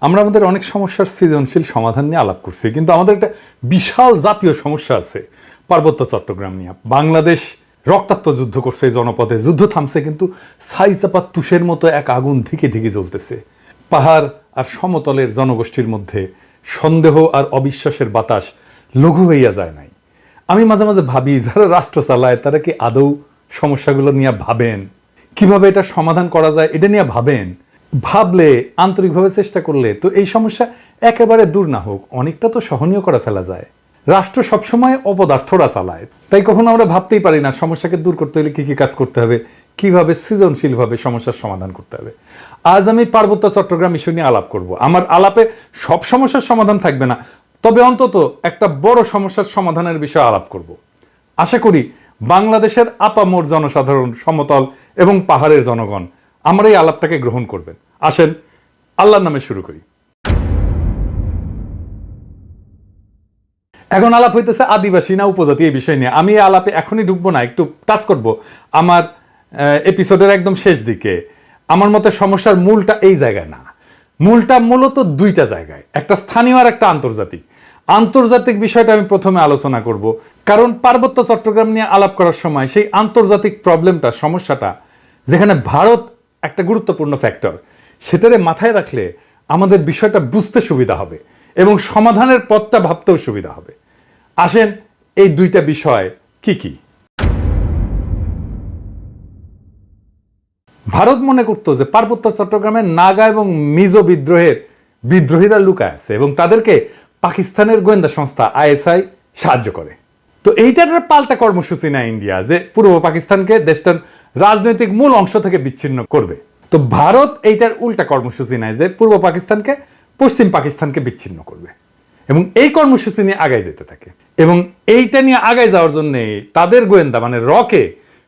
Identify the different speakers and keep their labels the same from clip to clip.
Speaker 1: আমরা আমাদের অনেক সমস্যার সৃজনশীল সমাধান নিয়ে আলাপ করছি, কিন্তু আমাদের একটা বিশাল জাতীয় সমস্যা আছে পার্বত্য চট্টগ্রাম নিয়ে। বাংলাদেশ রক্তাক্ত যুদ্ধ করছে এই জনপদে, যুদ্ধ থামছে কিন্তু ছাই চাপা তুষের মতো এক আগুন ধিকে ধিকে জ্বলতেছে। পাহাড় আর সমতলের জনগোষ্ঠীর মধ্যে সন্দেহ আর অবিশ্বাসের বাতাস লঘু হইয়া যায় নাই। আমি মাঝে মাঝে ভাবি, যারা রাষ্ট্র চালায় তারা কি আদৌ সমস্যাগুলো নিয়ে ভাবেন? কিভাবে এটা সমাধান করা যায় এটা নিয়ে ভাবেন? ভাবলে, আন্তরিকভাবে চেষ্টা করলে তো এই সমস্যা একেবারে দূর না হোক অনেকটা তো সহনীয় করে ফেলা যায়। রাষ্ট্র সবসময় অপদার্থরা চালায়, তাই কখনো আমরা ভাবতেই পারি না সমস্যাকে দূর করতে হলে কি কি কাজ করতে হবে, কিভাবে সৃজনশীলভাবে সমস্যার সমাধান করতে হবে। আজ আমি পার্বত্য চট্টগ্রাম ইস্যু নিয়ে আলাপ করব। আমার আলাপে সব সমস্যার সমাধান থাকবে না, তবে অন্তত একটা বড় সমস্যার সমাধানের বিষয়ে আলাপ করব। আশা করি বাংলাদেশের আপামর জনসাধারণ, সমতল এবং পাহাড়ের জনগণ আমার এই আলাপটাকে গ্রহণ করবেন। আসেন আল্লাহর নামে শুরু করি। এখন আলাপ হইতেছে আদিবাসী না উপজাতি এই বিষয় নিয়ে। আমি এই আলাপে এখনই ঢুকবো না, একটু টাচ করব আমার এপিসোডের একদম শেষ দিকে। আমার মতে সমস্যার মূলটা এই জায়গায় না, মূলটা মূলত দুইটা জায়গায়, একটা স্থানীয় আর একটা আন্তর্জাতিক। আন্তর্জাতিক বিষয়টা আমি প্রথমে আলোচনা করব, কারণ পার্বত্য চট্টগ্রাম নিয়ে আলাপ করার সময় সেই আন্তর্জাতিক প্রবলেমটা, সমস্যাটা, যেখানে ভারত একটা গুরুত্বপূর্ণ ফ্যাক্টর, সেটারে মাথায় রাখলে আমাদের বিষয়টা বুঝতে সুবিধা হবে এবং সমাধানের পথটা ভাবতেও সুবিধা হবে। আসেন এই দুইটা বিষয় কি কি। ভারত মনে করতো যে পার্বত্য চট্টগ্রামের নাগা এবং মিজো বিদ্রোহীরা লুকায় আছে এবং তাদেরকে পাকিস্তানের গোয়েন্দা সংস্থা ISI সাহায্য করে। তো এইটার পাল্টা কর্মসূচি নেয় ইন্ডিয়া, যে পূর্ব পাকিস্তানকে দেশটার রাজনৈতিক মূল অংশ থেকে বিচ্ছিন্ন করবে। তো ভারত এইটার উল্টা কর্মসূচি নেয়, যে পূর্ব পাকিস্তানকে পশ্চিম পাকিস্তানকে বিচ্ছিন্ন করবে, এবং এই কর্মসূচি নিয়ে আগায় যেতে থাকে। এবং এইটা নিয়ে আগায় যাওয়ার জন্য তাদের গোয়েন্দা মানে রকে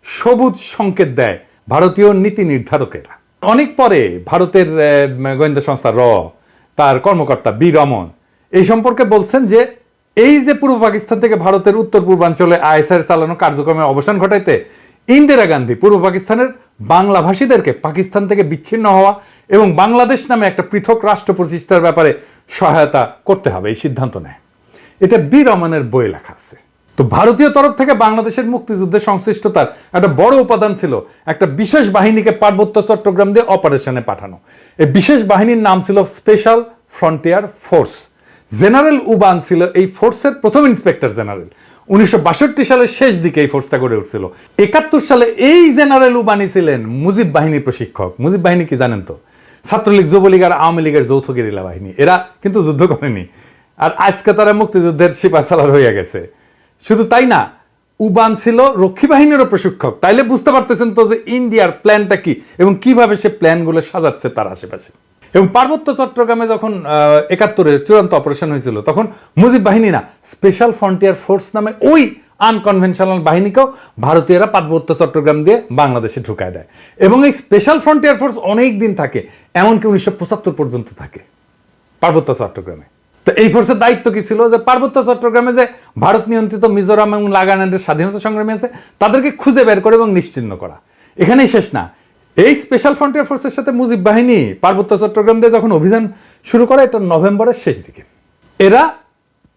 Speaker 1: সবুজ সংকেত দেয় ভারতীয় নীতি নির্ধারকেরা। অনেক পরে ভারতের গোয়েন্দা সংস্থা তার কর্মকর্তা বি রমন এই সম্পর্কে বলছেন যে এই যে পূর্ব পাকিস্তান থেকে ভারতের উত্তর পূর্বাঞ্চলে ISI চালানো কার্যক্রমের অবসান ঘটাইতে ইন্দিরা গান্ধী পূর্ব পাকিস্তানের বাংলাভাষীদেরকে পাকিস্তান থেকে বিচ্ছিন্ন হওয়া এবং বাংলাদেশ নামে একটা পৃথক রাষ্ট্র প্রতিষ্ঠার ব্যাপারে সহায়তা করতে হবে, এই সিদ্ধান্ত নেয়। এটা বি রমনের বইয়ে লেখা আছে। তো ভারতীয় তরফ থেকে বাংলাদেশের মুক্তিযুদ্ধের সংশ্লিষ্টতার একটা বড় উপাদান ছিল একটা বিশেষ বাহিনীকে পার্বত্য চট্টগ্রাম দিয়ে অপারেশনে পাঠানো। এই বিশেষ বাহিনীর নাম ছিল special frontier force. General Uban ছিল এই ফোর্সের প্রথম ইন্সপেক্টর জেনারেল। 1962 সালের শেষ দিকে এই ফোর্সটা গড়ে উঠছিল। 71 সালে এই জেনারেল উবানি ছিলেন মুজিব বাহিনীর প্রশিক্ষক। মুজিব বাহিনী কি জানেন তো? ছাত্রলীগ, যুবলীগ আর আওয়ামী লীগের যৌথ গেরিলা বাহিনী। এরা কিন্তু যুদ্ধ করেনি, আর আজকে তারা মুক্তিযুদ্ধের সিপাহসালার হয়ে গেছে। শুধু তাই না, উবান ছিল রক্ষী বাহিনীরও প্রশিক্ষক। তাইলে বুঝতে পারতেছেন তো যে ইন্ডিয়ার প্ল্যানটা কি এবং কিভাবে সে প্ল্যানগুলো সাজাচ্ছে তার আশেপাশে। এবং পার্বত্য চট্টগ্রামে যখন 71-এ চূড়ান্ত অপারেশন হয়েছিল, তখন মুজিব বাহিনী না, স্পেশাল ফ্রন্টিয়ার ফোর্স নামে ওই আনকনভেনশনাল বাহিনীকেও ভারতীয়রা পার্বত্য চট্টগ্রাম দিয়ে বাংলাদেশে ঢুকায় দেয়। এবং এই স্পেশাল ফ্রন্টিয়ার ফোর্স অনেক দিন থাকে, এমনকি 1975 পর্যন্ত থাকে পার্বত্য চট্টগ্রামে। তো এই ফোর্সের দায়িত্ব কি ছিল? যে পার্বত্য চট্টগ্রামে যে ভারত নিয়ন্ত্রিত মিজোরাম এবং নাগাল্যান্ডের স্বাধীনতা সংগ্রামী আছে তাদেরকে খুঁজে বের করে এবং নিশ্চিহ্ন করা। এখানেই শেষ না, এই স্পেশাল ফ্রন্টিয়ার ফোর্সের সাথে মুজিব বাহিনী পার্বত্য চট্টগ্রাম দিয়ে যখন অভিযান শুরু করে, এটা নভেম্বরের শেষ দিকে। এরা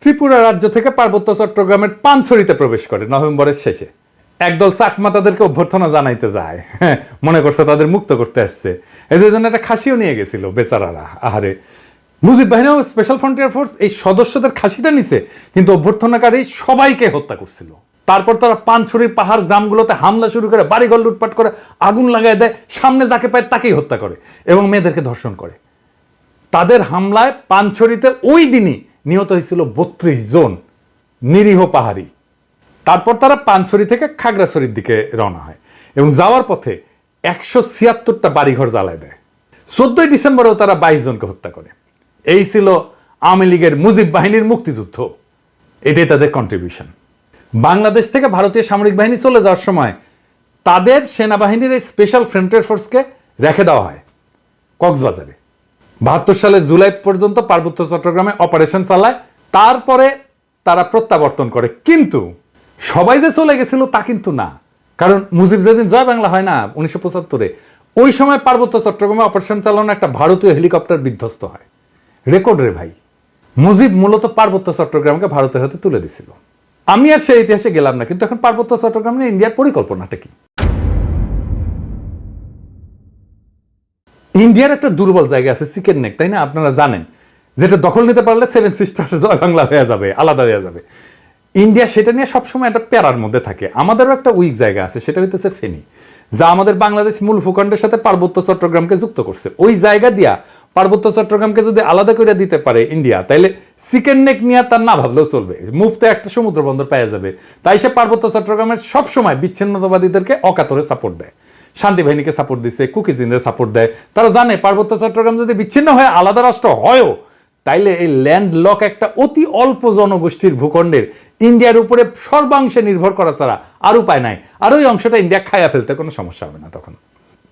Speaker 1: ত্রিপুরা রাজ্য থেকে পার্বত্য চট্টগ্রামের পানছড়িতে প্রবেশ করে নভেম্বরের শেষে। একদল চাকমা তাদেরকে অভ্যর্থনা জানাইতে যায়, মনে করছে তাদের মুক্ত করতে আসছে। এই জন্য একটা খাসিও নিয়ে গেছিল বেচারারা। আহারে, মুজিব বাহিনী ও স্পেশাল ফ্রন্টিয়ার ফোর্স এই সদস্যদের খাসিটা নিছে, কিন্তু অভ্যর্থনাকারী সবাইকে হত্যা করছিল। তারপর তারা পানছড়ির পাহাড় গ্রামগুলোতে হামলা শুরু করে, বাড়িঘর লুটপাট করে, আগুন লাগায় দেয়, সামনে যাকে পায় তাকেই হত্যা করে এবং মেয়েদেরকে ধর্ষণ করে। তাদের হামলায় পানছড়িতে ওই দিনই নিহত হয়েছিল 32 জন নিরীহ পাহাড়ি। তারপর তারা পানছড়ি থেকে খাগড়াছড়ির দিকে রওনা হয় এবং যাওয়ার পথে 176টা বাড়িঘর জ্বালায় দেয়। 14 ডিসেম্বরেও তারা 22 জনকে হত্যা করে। এই ছিল আওয়ামী লীগের মুজিব বাহিনীর মুক্তিযুদ্ধ। এটাই তাদের কন্ট্রিবিউশন। বাংলাদেশ থেকে ভারতীয় সামরিক বাহিনী চলে যাওয়ার সময় তাদের সেনাবাহিনীর এই স্পেশাল ফ্রন্টিয়ার ফোর্সকে রেখে দেওয়া হয় কক্সবাজারে। 72 সালের জুলাই পর্যন্ত পার্বত্য চট্টগ্রামে অপারেশন চালায়, তারপরে তারা প্রত্যাবর্তন করে। কিন্তু সবাই যে চলে গেছিল তা কিন্তু না, কারণ মুজিব যেদিন জয় বাংলা হয় না 1975-এ, ওই সময় পার্বত্য চট্টগ্রামে অপারেশন চালানো একটা ভারতীয় হেলিকপ্টার বিধ্বস্ত হয় রেকর্ড রে ভাই। মুজিব মূলত পার্বত্য চট্টগ্রামকে ভারতের হাতে তুলে দিছিল। আমি আর সেই ইতিহাসে গেলাম না, কিন্তু এখন পার্বত্য চট্টগ্রাম নিয়ে ইন্ডিয়ার পরিকল্পনাটা কি? ইন্ডিয়ার একটা দুর্বল জায়গা আছে চিকেন নেক, তাই না? আপনারা জানেন, যেটা দখল নিতে পারলে সেভেন সিস্টার জয় বাংলা হয়ে যাবে, আলাদা হয়ে যাবে। ইন্ডিয়া সেটা নিয়ে সবসময় একটা প্যারার মধ্যে থাকে। আমাদেরও একটা উইক জায়গা আছে, সেটা হইতেছে ফেনী, যা আমাদের বাংলাদেশ মূল ভূখণ্ডের সাথে পার্বত্য চট্টগ্রামকে যুক্ত করছে। ওই জায়গা দিয়া পার্বত্য চট্টগ্রামকে যদি আলাদা করে দিতে পারে ইন্ডিয়া, তাইলে চিকেন নেক নিয়ে তার না ভাবলেও চলবে, মুফতে একটা সমুদ্র বন্দর পাওয়া যাবে। তাই সে পার্বত্য চট্টগ্রামের সবসময় বিচ্ছিন্নতাবাদীদেরকে অকাতরে সাপোর্ট দেয়, শান্তি বাহিনীকে সাপোর্ট দিচ্ছে, কুকিজিনদের সাপোর্ট দেয়। তারা জানে পার্বত্য চট্টগ্রাম যদি বিচ্ছিন্ন হয়ে আলাদা রাষ্ট্র হয়ও, তাইলে এই ল্যান্ড লক একটা অতি অল্প জনগোষ্ঠীর ভূখণ্ডের ইন্ডিয়ার উপরে সর্বাংশে নির্ভর করা ছাড়া আর উপায় নাই। আর ওই অংশটা ইন্ডিয়া খায়া ফেলতে কোনো সমস্যা হবে না তখন।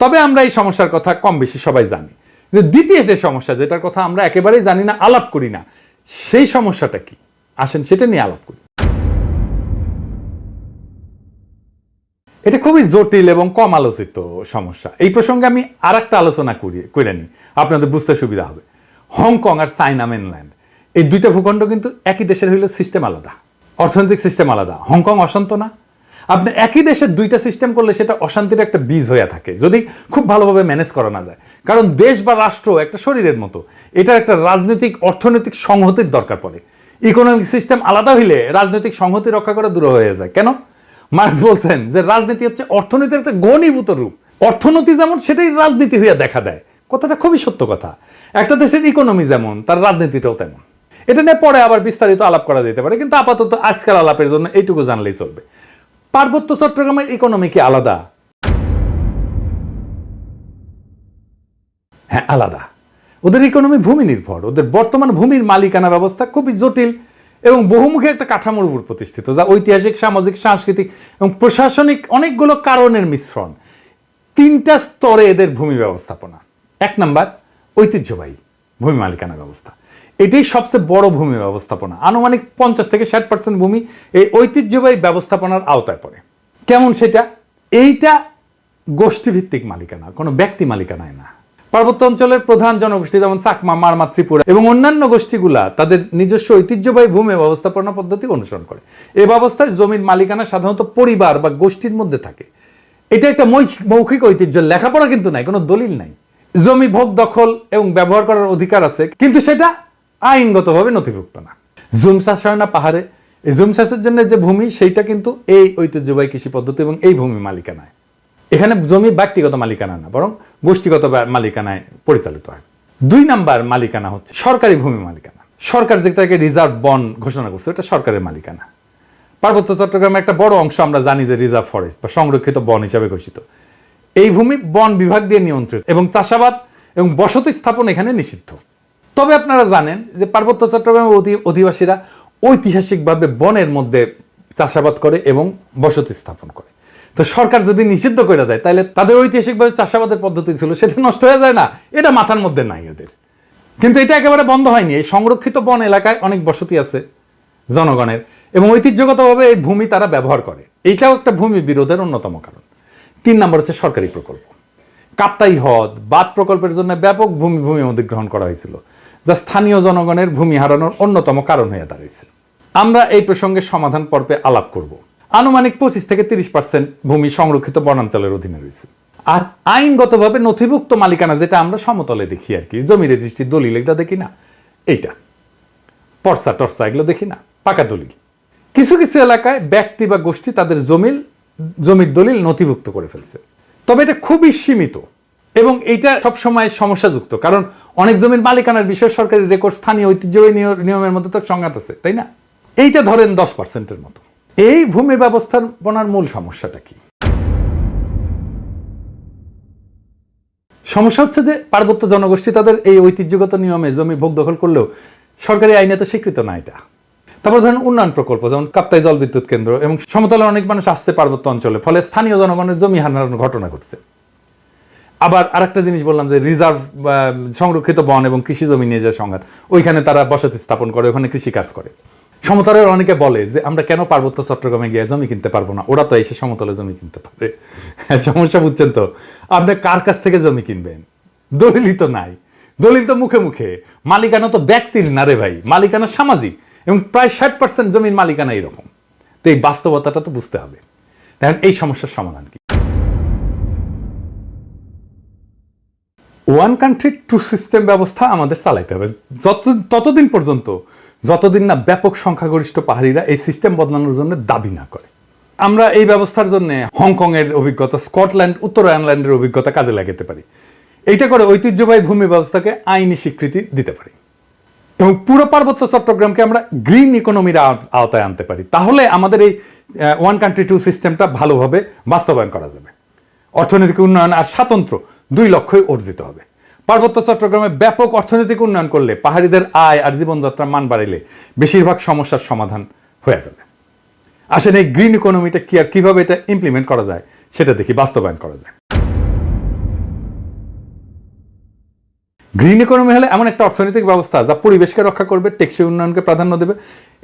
Speaker 1: তবে আমরা এই সমস্যার কথা কম বেশি সবাই জানি, যে দ্বিতীয় যে সমস্যা, যেটার কথা আমরা একেবারেই জানি না, আলাপ করি না, সেই সমস্যাটা কি? আসেন সেটা নিয়ে আলাপ করি। এটা খুবই জটিল এবং কম আলোচিত সমস্যা। এই প্রসঙ্গে আমি আর একটা আলোচনা করে নিই, আপনাদের বুঝতে সুবিধা হবে। হংকং আর চায়না মেনল্যান্ড, এই দুইটা ভূখণ্ড কিন্তু একই দেশের হইলে সিস্টেম আলাদা, অর্থনৈতিক সিস্টেম আলাদা। হংকং অশান্ত না? আপনি একই দেশের দুইটা সিস্টেম করলে সেটা অশান্তির একটা বীজ হয়ে থাকে, যদি খুব ভালোভাবে ম্যানেজ করা না যায়। কারণ দেশ বা রাষ্ট্র একটা শরীরের মতো, এটার একটা রাজনৈতিক অর্থনৈতিক সংহতির দরকার পড়ে। ইকোনমিক সিস্টেম আলাদা হইলে রাজনৈতিক সংহতি রক্ষা করা দূর হয়ে যায়। কেন? মার্কস বলছেন যে রাজনীতি হচ্ছে অর্থনীতির একটা ঘনীভূত রূপ। অর্থনীতি যেমন, সেটাই রাজনীতি হইয়া দেখা দেয়। কথাটা খুবই সত্য কথা। একটা দেশের ইকোনমি যেমন, তার রাজনীতিটাও তেমন। এটা নিয়ে পরে আবার বিস্তারিত আলাপ করা যেতে পারে, কিন্তু আপাতত আজকাল আলাপের জন্য এইটুকু জানলেই চলবে। পার্বত্য চট্টগ্রামের ইকোনমি কি আলাদা? হ্যাঁ, আলাদা। ওদের ইকোনমি ভূমি নির্ভর। ওদের বর্তমান ভূমির মালিকানা ব্যবস্থা খুবই জটিল এবং বহুমুখী একটা কাঠামোর উপর প্রতিষ্ঠিত, যা ঐতিহাসিক, সামাজিক, সাংস্কৃতিক এবং প্রশাসনিক অনেকগুলো কারণের মিশ্রণ। তিনটা স্তরে এদের ভূমি ব্যবস্থাপনা। এক নাম্বার, ঐতিহ্যবাহী ভূমি মালিকানা ব্যবস্থা। এটাই সবচেয়ে বড় ভূমি ব্যবস্থাপনা। আনুমানিক 50 থেকে 60% ভূমি এই ঐতিহ্যবাহী ব্যবস্থাপনার আওতায় পড়ে। কেমন সেটা? এইটা গোষ্ঠীভিত্তিক মালিকানা, কোনো ব্যক্তি মালিকানায় না। পার্বত্য অঞ্চলের প্রধান জনগোষ্ঠী যেমন চাকমা, মারমা, ত্রিপুরা এবং অন্যান্য গোষ্ঠীগুলা তাদের নিজস্ব ঐতিহ্যবাহী ভূমি ব্যবস্থাপনা পদ্ধতি অনুসরণ করে। এই ব্যবস্থায় জমির মালিকানা সাধারণত পরিবার বা গোষ্ঠীর মধ্যে থাকে। এটা একটা মৌখিক ঐতিহ্য, লেখাপড়া কিন্তু নাই, কোনো দলিল নাই। জমি ভোগ, দখল এবং ব্যবহার করার অধিকার আছে, কিন্তু সেটা আইনগতভাবে নথিভুক্ত না। জুম চাষ হয় না পাহাড়ে, এই জুম চাষের জন্য যে ভূমি, সেইটা কিন্তু এই ঐতিহ্যবাহী কৃষি পদ্ধতি এবং এই ভূমি মালিকানায়। এখানে জমি ব্যক্তিগত মালিকানা না, বরং গোষ্ঠীগত মালিকানায় পরিচালিত হয়। 2 নাম্বার মালিকানা হচ্ছে সরকারি ভূমি মালিকানা। সরকার যেটাকে রিজার্ভ বন ঘোষণা করছে, এটা সরকারের মালিকানা। পার্বত্য চট্টগ্রামের একটা বড় অংশ আমরা জানি যে রিজার্ভ ফরেস্ট বা সংরক্ষিত বন হিসাবে ঘোষিত। এই ভূমি বন বিভাগ দিয়ে নিয়ন্ত্রিত এবং চাষাবাদ এবং বসতি স্থাপন এখানে নিষিদ্ধ। তবে আপনারা জানেন যে পার্বত্য চট্টগ্রামের অধিবাসীরা ঐতিহাসিকভাবে বনের মধ্যে চাষাবাদ করে এবং বসতি স্থাপন করে। তো সরকার যদি নিষিদ্ধ করে দেয়, তাহলে তাদের ঐতিহাসিকভাবে চাষাবাদের পদ্ধতি ছিল, সেটা নষ্ট হয়ে যায় না? এটা মাথার মধ্যে নাই ওদের। কিন্তু এটা একেবারে বন্ধ হয়নি। এই সংরক্ষিত বন এলাকায় অনেক বসতি আছে জনগণের এবং ঐতিহ্যগতভাবে এই ভূমি তারা ব্যবহার করে। এইটাও একটা ভূমি বিরোধের অন্যতম কারণ। 3 নম্বর হচ্ছে সরকারি প্রকল্প। কাপ্তাই হ্রদ বাঁধ প্রকল্পের জন্য ব্যাপক ভূমি অধিগ্রহণ করা হয়েছিল, যা স্থানীয় জনগণের ভূমি হারানোর অন্যতম কারণ হয়ে দাঁড়িয়েছে। আমরা এই প্রসঙ্গে সমাধান পর্বে আলাপ করব। আনুমানিক 25 থেকে 30% ভূমি সংরক্ষিত বনাঞ্চলের অধীনে রয়েছে। আর আইনগতভাবে নথিভুক্ত মালিকানা, যেটা আমরা সমতলে দেখি আর কি, জমি রেজিস্ট্রি, দলিল, এটা দেখি না, এইটা পর্সা টর্সা এগুলো দেখি না, পাকা দলিল। কিছু কিছু এলাকায় ব্যক্তি বা গোষ্ঠী তাদের জমির দলিল নথিভুক্ত করে ফেলছে, তবে এটা খুবই সীমিত এবং এইটা সবসময় সমস্যাযুক্ত, কারণ অনেক জমির মালিকানার বিষয়ে সরকারি রেকর্ড স্থানীয় ঐতিহ্যবাহী নিয়মের মধ্যে তো সংঘাত আছে, তাই না? এইটা ধরেন 10%-এর মতো। এই ভূমি ব্যবস্থাপনার মূল সমস্যাটা কি? সমস্যা হচ্ছে যে পার্বত্য জনগোষ্ঠী তাদের এই ঐতিহ্যগত নিয়মে জমি ভোগ দখল করলেও সরকারি আইনে তো স্বীকৃত না এটা। তারপর ধরেন উন্নয়ন প্রকল্প, যেমন কাপ্তাই জল বিদ্যুৎ কেন্দ্র এবং সমতলের অনেক মানুষ আসছে পার্বত্য অঞ্চলে, ফলে স্থানীয় জনগণের জমি হারানোর ঘটনা ঘটছে। আবার আরেকটা জিনিস বললাম যে রিজার্ভ সংরক্ষিত বন এবং কৃষি জমি নিয়ে যে সংঘাত, ওইখানে তারা বসতি স্থাপন করে, ওখানে কৃষি কাজ করে। সমতলের অনেকে বলে যে আমরা কেন পার্বত্য চট্টগ্রামে গিয়ে জমি কিনতে পারবো না, ওরা তো এসে সমতলে জমি কিনতে পারে। সমস্যা বুঝছেন তো? আপনি কার কাছ থেকে জমি কিনবেন? দলিলই তো নাই। দলিল তো মুখে মুখে, মালিকানা তো ব্যক্তির না রে ভাই, মালিকানা সামাজিক, এবং প্রায় 60% জমির মালিকানা এরকম। তো এই বাস্তবতাটা তো বুঝতে হবে। দেখেন এই সমস্যার সমাধান কি? ওয়ান কান্ট্রি টু সিস্টেম ব্যবস্থা আমাদের চালাইতে হবে ততদিন পর্যন্ত যতদিন না ব্যাপক সংখ্যাগরিষ্ঠ পাহাড়িরা এই সিস্টেম বদলানোর জন্য দাবি না করে। আমরা এই ব্যবস্থার জন্য হংকং এর অভিজ্ঞতা, স্কটল্যান্ড, উত্তর আয়ারল্যান্ডের অভিজ্ঞতা কাজে লাগাতে পারি। এইটা করে ঐতিহ্যবাহী ভূমি ব্যবস্থাকে আইনি স্বীকৃতি দিতে পারি এবং পুরো পার্বত্য চট্টগ্রামকে আমরা গ্রিন ইকোনমির আওতায় আনতে পারি। তাহলে আমাদের এই ওয়ান কান্ট্রি টু সিস্টেমটা ভালোভাবে বাস্তবায়ন করা যাবে। অর্থনৈতিক উন্নয়ন আর স্বাতন্ত্র্য 2 লক্ষ্যই অর্জিত হবে। পার্বত্য চট্টগ্রামে ব্যাপক অর্থনৈতিক উন্নয়ন করলে, পাহাড়িদের আয় আর জীবনযাত্রার মান বাড়াইলে বেশিরভাগ সমস্যার সমাধান হয়ে যাবে। আসলে এই গ্রিন ইকোনমিটা কি আর কিভাবে এটা ইমপ্লিমেন্ট করা যায় সেটা দেখি, বাস্তবায়ন করা যায়। গ্রিন ইকোনমি হলে এমন একটা অর্থনৈতিক ব্যবস্থা যা পরিবেশকে রক্ষা করবে, টেকসই উন্নয়নকে প্রাধান্য দেবে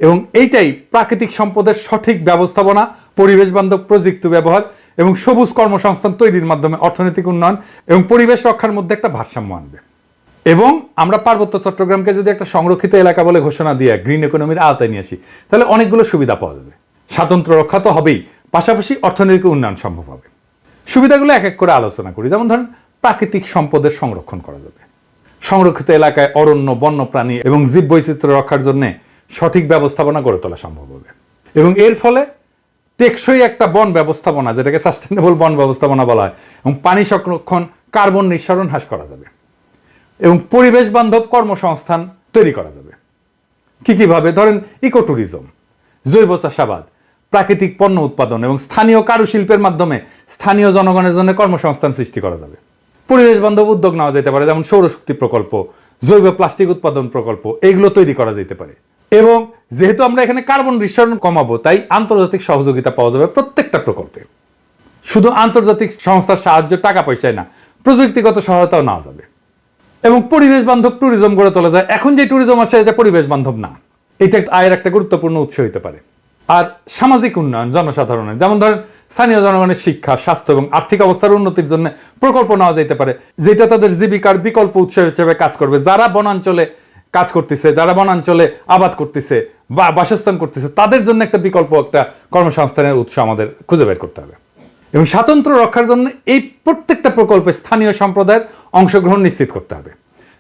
Speaker 1: এবং এইটাই প্রাকৃতিক সম্পদের সঠিক ব্যবস্থাপনা, পরিবেশ বান্ধব প্রযুক্তি ব্যবহার এবং সবুজ কর্মসংস্থান তৈরির মাধ্যমে অর্থনৈতিক উন্নয়ন এবং পরিবেশ রক্ষার মধ্যে একটা ভারসাম্য আনবে। এবং আমরা পার্বত্য চট্টগ্রামকে যদি একটা সংরক্ষিত এলাকা বলে ঘোষণা দিয়ে গ্রিন ইকোনমির আওতায় নিয়ে আসি, তাহলে অনেকগুলো সুবিধা পাওয়া যাবে। স্বাতন্ত্র্য রক্ষা তো হবেই, পাশাপাশি অর্থনৈতিক উন্নয়ন সম্ভব হবে। সুবিধাগুলো এক এক করে আলোচনা করি। যেমন ধরেন, প্রাকৃতিক সম্পদের সংরক্ষণ করা যাবে। সংরক্ষিত এলাকায় অরণ্য, বন্যপ্রাণী এবং জীববৈচিত্র্য রক্ষার জন্য সঠিক ব্যবস্থাপনা গড়ে তোলা সম্ভব হবে এবং এর ফলে টেকসই একটা বন ব্যবস্থাপনা, যেটাকে সাস্টেনেবল বন ব্যবস্থাপনা বলা হয়, এবং পানি সংরক্ষণ, কার্বন নিঃসরণ হ্রাস করা যাবে এবং পরিবেশ বান্ধব কর্মসংস্থান তৈরি করা যাবে। কিভাবে? ধরেন ইকো ট্যুরিজম, জৈব চাষাবাদ, প্রাকৃতিক পণ্য উৎপাদন এবং স্থানীয় কারুশিল্পের মাধ্যমে স্থানীয় জনগণের জন্য কর্মসংস্থান সৃষ্টি করা যাবে। পরিবেশ বান্ধব উদ্যোগ নেওয়া যেতে পারে, যেমন সৌরশক্তি প্রকল্প, জৈব প্লাস্টিক উৎপাদন প্রকল্প, এইগুলো তৈরি করা যেতে পারে। এবং যেহেতু আমরা এখানে কার্বন নিঃসরণ কমাবো, তাই আন্তর্জাতিক সহযোগিতা পাওয়া যাবে প্রত্যেকটা প্রকল্পে। শুধু আন্তর্জাতিক সংস্থার সাহায্য, টাকা পয়সায় না, প্রযুক্তিগত সহায়তাও নেওয়া যাবে এবং পরিবেশ বান্ধব ট্যুরিজম গড়ে তোলা যায়। এখন যে ট্যুরিজম আছে এটা পরিবেশ বান্ধব না, এটা আয়ের একটা গুরুত্বপূর্ণ উৎস হতে পারে। আর সামাজিক উন্নয়ন জনসাধারণের, যেমন ধরেন স্থানীয় জনগণের শিক্ষা, স্বাস্থ্য এবং আর্থিক অবস্থার উন্নতির জন্য প্রকল্প নেওয়া যেতে পারে, যেটা তাদের জীবিকার বিকল্প উৎস হিসেবে কাজ করবে। যারা বনাঞ্চলে কাজ করতেছে, যারা বনাঞ্চলে আবাদ করতেছে বা বাসস্থান করতেছে, তাদের জন্য একটা বিকল্প, একটা কর্মসংস্থানের উৎস আমাদের খুঁজে বের করতে হবে। এবং স্বাতন্ত্র্য রক্ষার জন্য এই প্রত্যেকটা প্রকল্পে স্থানীয় সম্প্রদায়ের অংশগ্রহণ নিশ্চিত করতে হবে।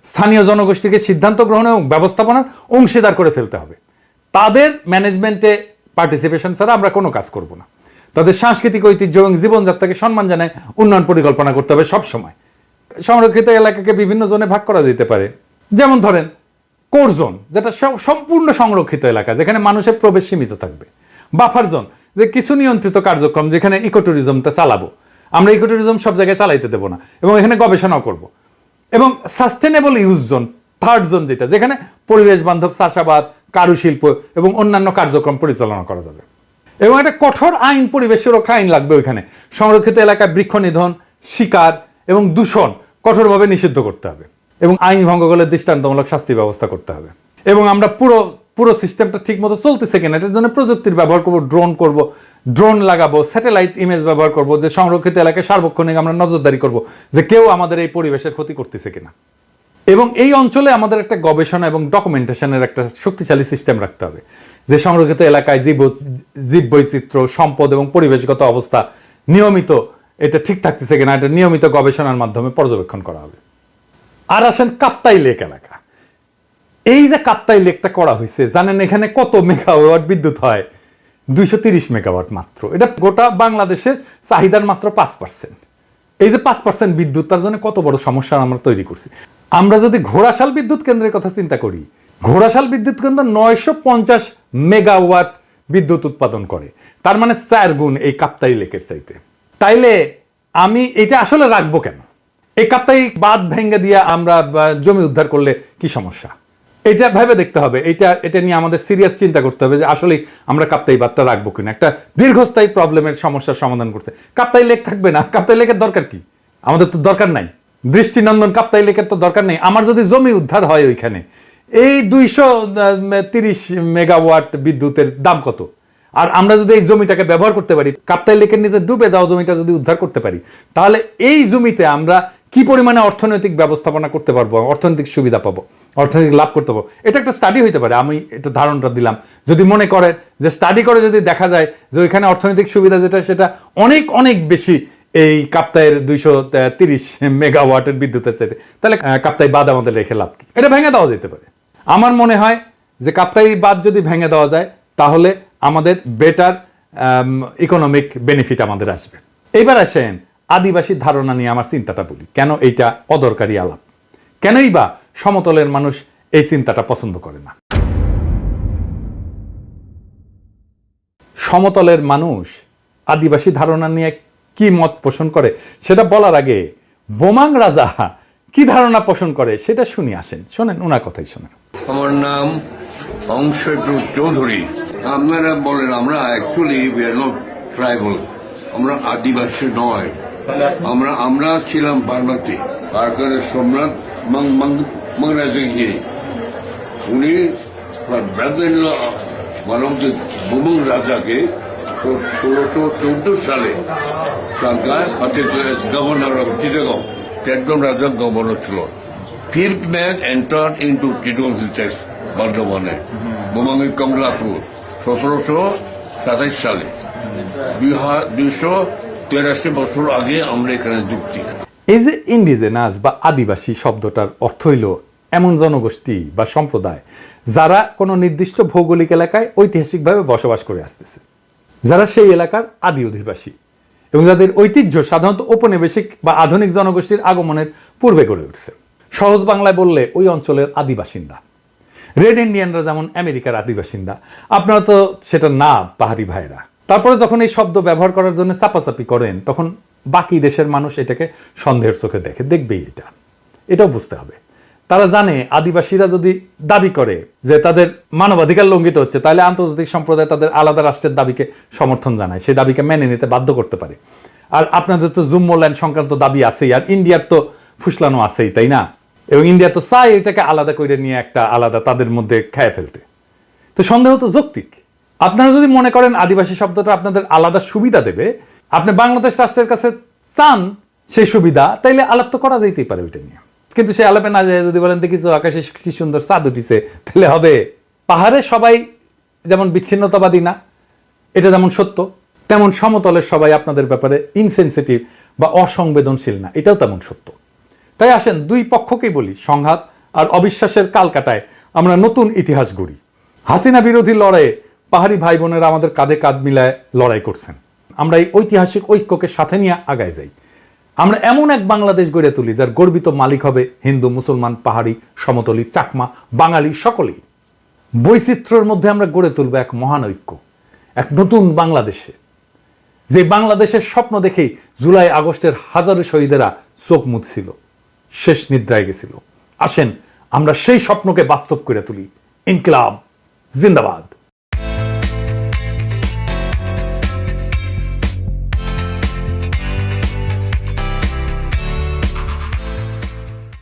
Speaker 1: স্থানীয় জনগোষ্ঠীকে সিদ্ধান্ত গ্রহণ এবং ব্যবস্থাপনার অংশীদার করে ফেলতে হবে। তাদের ম্যানেজমেন্টে পার্টিসিপেশন ছাড়া আমরা কোনো কাজ করব না। তাদের সাংস্কৃতিক ঐতিহ্য এবং জীবনযাত্রাকে সম্মান জানায় উন্নয়ন পরিকল্পনা করতে হবে সব সময়। সংরক্ষিত এলাকাকে বিভিন্ন জোনে ভাগ করা যেতে পারে। যেমন ধরেন কোর জোন, যেটা সম্পূর্ণ সংরক্ষিত এলাকা, যেখানে মানুষের প্রবেশ সীমিত থাকবে। বাফার জোন, যে কিছু নিয়ন্ত্রিত কার্যক্রম, যেখানে ইকো ট্যুরিজমটা চালাবো। আমরা ইকো ট্যুরিজম সব জায়গায় চালাইতে দেবো না এবং এখানে গবেষণাও করব। এবং sustainable use zone, third zone, যেখানে পরিবেশ বান্ধব চাষাবাদ, কারুশিল্প এবং অন্যান্য কার্যক্রম পরিচালনা করা যাবে। এবং একটা কঠোর আইন, পরিবেশ সুরক্ষা আইন লাগবে ওইখানে। সংরক্ষিত এলাকায় বৃক্ষ নিধন, শিকার এবং দূষণ কঠোরভাবে নিষিদ্ধ করতে হবে এবং আইন ভঙ্গ করলে দৃষ্টান্তমূলক শাস্তি ব্যবস্থা করতে হবে। এবং আমরা পুরো সিস্টেমটা ঠিক মতো চলতেছে কিনা এটার জন্য প্রযুক্তির ব্যবহার করব, ড্রোন লাগাবো, স্যাটেলাইট ইমেজ ব্যবহার করব, যে সংরক্ষিত এলাকায় সার্বক্ষণিক আমরা নজরদারি করব যে কেউ আমাদের এই পরিবেশের ক্ষতি করতেছে কিনা। এবং এই অঞ্চলে আমাদের একটা গবেষণা এবং ডকুমেন্টেশনের একটা শক্তিশালী সিস্টেম রাখতে হবে, যে সংরক্ষিত এলাকায় জীববৈচিত্র্য, সম্পদ এবং পরিবেশগত অবস্থা নিয়মিত এটা ঠিক থাকতেছে কিনা, এটা নিয়মিত গবেষণার মাধ্যমে পর্যবেক্ষণ করা হবে। আর আসেন কাপ্তাই লেক এলাকা। এই যে কাপ্তাই লেকটা করা হয়েছে, জানেন এখানে কত মেগাওয়াট বিদ্যুৎ হয়? 230 মেগাওয়াট মাত্র। এটা গোটা বাংলাদেশের চাহিদার মাত্র 5%। এই যে 5% বিদ্যুৎ, তার জন্য কত বড় সমস্যা আমরা তৈরি করছি। আমরা যদি ঘোড়াশাল বিদ্যুৎ কেন্দ্রের কথা চিন্তা করি, ঘোড়াশাল বিদ্যুৎ কেন্দ্র 950 মেগাওয়াট বিদ্যুৎ উৎপাদন করে, তার মানে 4 গুণ এই কাপ্তাই লেকের চাইতে। তাইলে আমি এটা আসলে রাখবো কেন? এই কাপ্তাই বাঁধ ভেঙে দিয়ে আমরা জমি উদ্ধার করলে কি সমস্যা? এটা ভেবে দেখতে হবে। এটা নিয়ে আমাদের সিরিয়াস চিন্তা করতে হবে যে আসলে আমরা কাপ্তাই বাঁধটা রাখবো কিনা। একটা দীর্ঘস্থায়ী প্রবলেমের সমস্যার সমাধান করছে। কাপ্তাই লেক থাকবে না, কাপ্তাই লেকের দরকার কি? আমাদের তো দরকার নাই। দৃষ্টিনন্দন কাপ্তাই লেকের তো দরকার নেই। আমার যদি জমি উদ্ধার হয় ওইখানে, এই 230 মেগাওয়াট বিদ্যুতের দাম কত? আর আমরা যদি এই জমিটাকে ব্যবহার করতে পারি, কাপ্তাই লেকের নিচে ডুবে যাওয়া জমিটা যদি উদ্ধার করতে পারি, তাহলে এই জমিতে আমরা কি পরিমাণে অর্থনৈতিক ব্যবস্থাপনা করতে পারবো, অর্থনৈতিক সুবিধা পাবো, অর্থনৈতিক লাভ করতে পারবো, এটা একটা স্টাডি হইতে পারে। আমি এটা ধারণাটা দিলাম। যদি মনে করেন যে স্টাডি করে যদি দেখা যায় যে ওইখানে অর্থনৈতিক সুবিধা যেটা সেটা অনেক অনেক বেশি এই কাপ্তাইয়ের 230 মেগাওয়াটের বিদ্যুতের চাইতে, তাহলে কাপ্তাই বাঁধ আমাদের রেখে লাভ কি? এটা ভেঙে দেওয়া যেতে পারে। আমার মনে হয় যে কাপ্তাই বাঁধ যদি ভেঙে দেওয়া যায় তাহলে আমাদের বেটার ইকোনমিক বেনিফিট আমাদের আসবে। এবার আসেন আদিবাসী ধারণা নিয়ে আমার চিন্তাটা বলি। কেন এইটা অদরকারি আলাপ? কেনই বা সমতলের মানুষ এই চিন্তাটা পছন্দ করে না? সমতলের মানুষ আদিবাসী ধারণা নিয়ে কি মত পোষণ করে সেটা বলার আগে বোমাং রাজা কি ধারণা পোষণ করে সেটা শুনি। আসেন শোনেন, ওনার কথাই শোনেন।
Speaker 2: আমার নাম অংশটুক চৌধুরী। আপনারা বলেন আমরা actually we are not tribal, আমরা আদিবাসী নয়। আমরা ছিলাম বার্মাতে। ভারতের সম্রাট মহারাজগিরি উনি মানবদের বোমাং রাজাকে 1614 সালে সরকার গভর্নর অফ চিটাগং, একজন রাজার গভর্নর ছিল। Fifth man entered into Chittagong district, বর্ধমানে বোমাঙ্গের কমলাপুর 1727 সালে। 283 বছর আগে আমরা এখানে যুক্তি।
Speaker 1: এই যে ইন্ডিজেনাস বা আদিবাসী শব্দটার অর্থ হইল এমন জনগোষ্ঠী বা সম্প্রদায় যারা কোনো নির্দিষ্ট ভৌগোলিক এলাকায় ঐতিহাসিকভাবে বসবাস করে আসতেছে, যারা সেই এলাকার আদি অধিবাসী এবং যাদের ঐতিহ্য সাধারণত ঔপনিবেশিক বা আধুনিক জনগোষ্ঠীর আগমনের পূর্বে গড়ে উঠছে। সহজ বাংলায় বললে ওই অঞ্চলের আদিবাসিন্দা। রেড ইন্ডিয়ানরা যেমন আমেরিকার আদিবাসিন্দা, আপনারা তো সেটা না পাহাড়ি ভাইরা। তারপরে যখন এই শব্দ ব্যবহার করার জন্য চাপাচাপি করেন তখন বাকি দেশের মানুষ এটাকে সন্দেহের চোখে দেখবেই। এটাও বুঝতে হবে। তারা জানে আদিবাসীরা যদি দাবি করে যে তাদের মানবাধিকার লঙ্ঘিত হচ্ছে তাহলে আন্তর্জাতিক সম্প্রদায় তাদের আলাদা রাষ্ট্রের দাবিকে সমর্থন জানায়, সেই দাবিকে মেনে নিতে বাধ্য করতে পারে। আর আপনাদের তো জুম্মল্যান্ড সংক্রান্ত দাবি আছেই, আর ইন্ডিয়ার তো ফুসলানো আছেই, তাই না? এবং ইন্ডিয়া তো চায় এটাকে আলাদা করে নিয়ে একটা আলাদা তাদের মধ্যে খেয়ে ফেলতে। তো সন্দেহ তো যৌক্তিক। আপনারা যদি মনে করেন আদিবাসী শব্দটা আপনাদের আলাদা সুবিধা দেবে, আপনি বাংলাদেশ রাষ্ট্রের কাছে চান সেই সুবিধা, তাইলে আলাপ তো করা যেতেই পারে ওইটা নিয়ে। কিন্তু সে আলাপে না যায় যদি বলেন কিছু আকাশে কি সুন্দর চাঁদ উঠিছে, তাহলে হবে। পাহাড়ে সবাই যেমন বিচ্ছিন্নতাবাদী না, এটা যেমন সত্য, তেমন সমতলের সবাই আপনাদের ব্যাপারে ইনসেনসিটিভ বা অসংবেদনশীল না, এটাও তেমন সত্য। তাই আসেন দুই পক্ষকেই বলি, সংঘাত আর অবিশ্বাসের কাল কাটায় আমরা নতুন ইতিহাস গড়ি। হাসিনা বিরোধী লড়াইয়ে পাহাড়ি ভাই বোনেরা আমাদের কাঁধে কাঁধ মিলায় লড়াই করছেন। আমরা এই ঐতিহাসিক ঐক্যকে সাথে নিয়ে আগায় যাই। আমরা এমন এক বাংলাদেশ গড়ে তুলি যার গর্বিত মালিক হবে হিন্দু, মুসলমান, পাহাড়ি, সমতলি, চাকমা, বাঙালি সকলেই। বৈচিত্র্যের মধ্যে আমরা গড়ে তুলব এক মহান ঐক্য, এক নতুন বাংলাদেশে, যে বাংলাদেশের স্বপ্ন দেখেই জুলাই আগস্টের হাজারো শহীদেরা চোখ মুছছিল, শেষ নিদ্রায় গেছিল। আসেন আমরা সেই স্বপ্নকে বাস্তব করে তুলি। ইনকিলাব জিন্দাবাদ।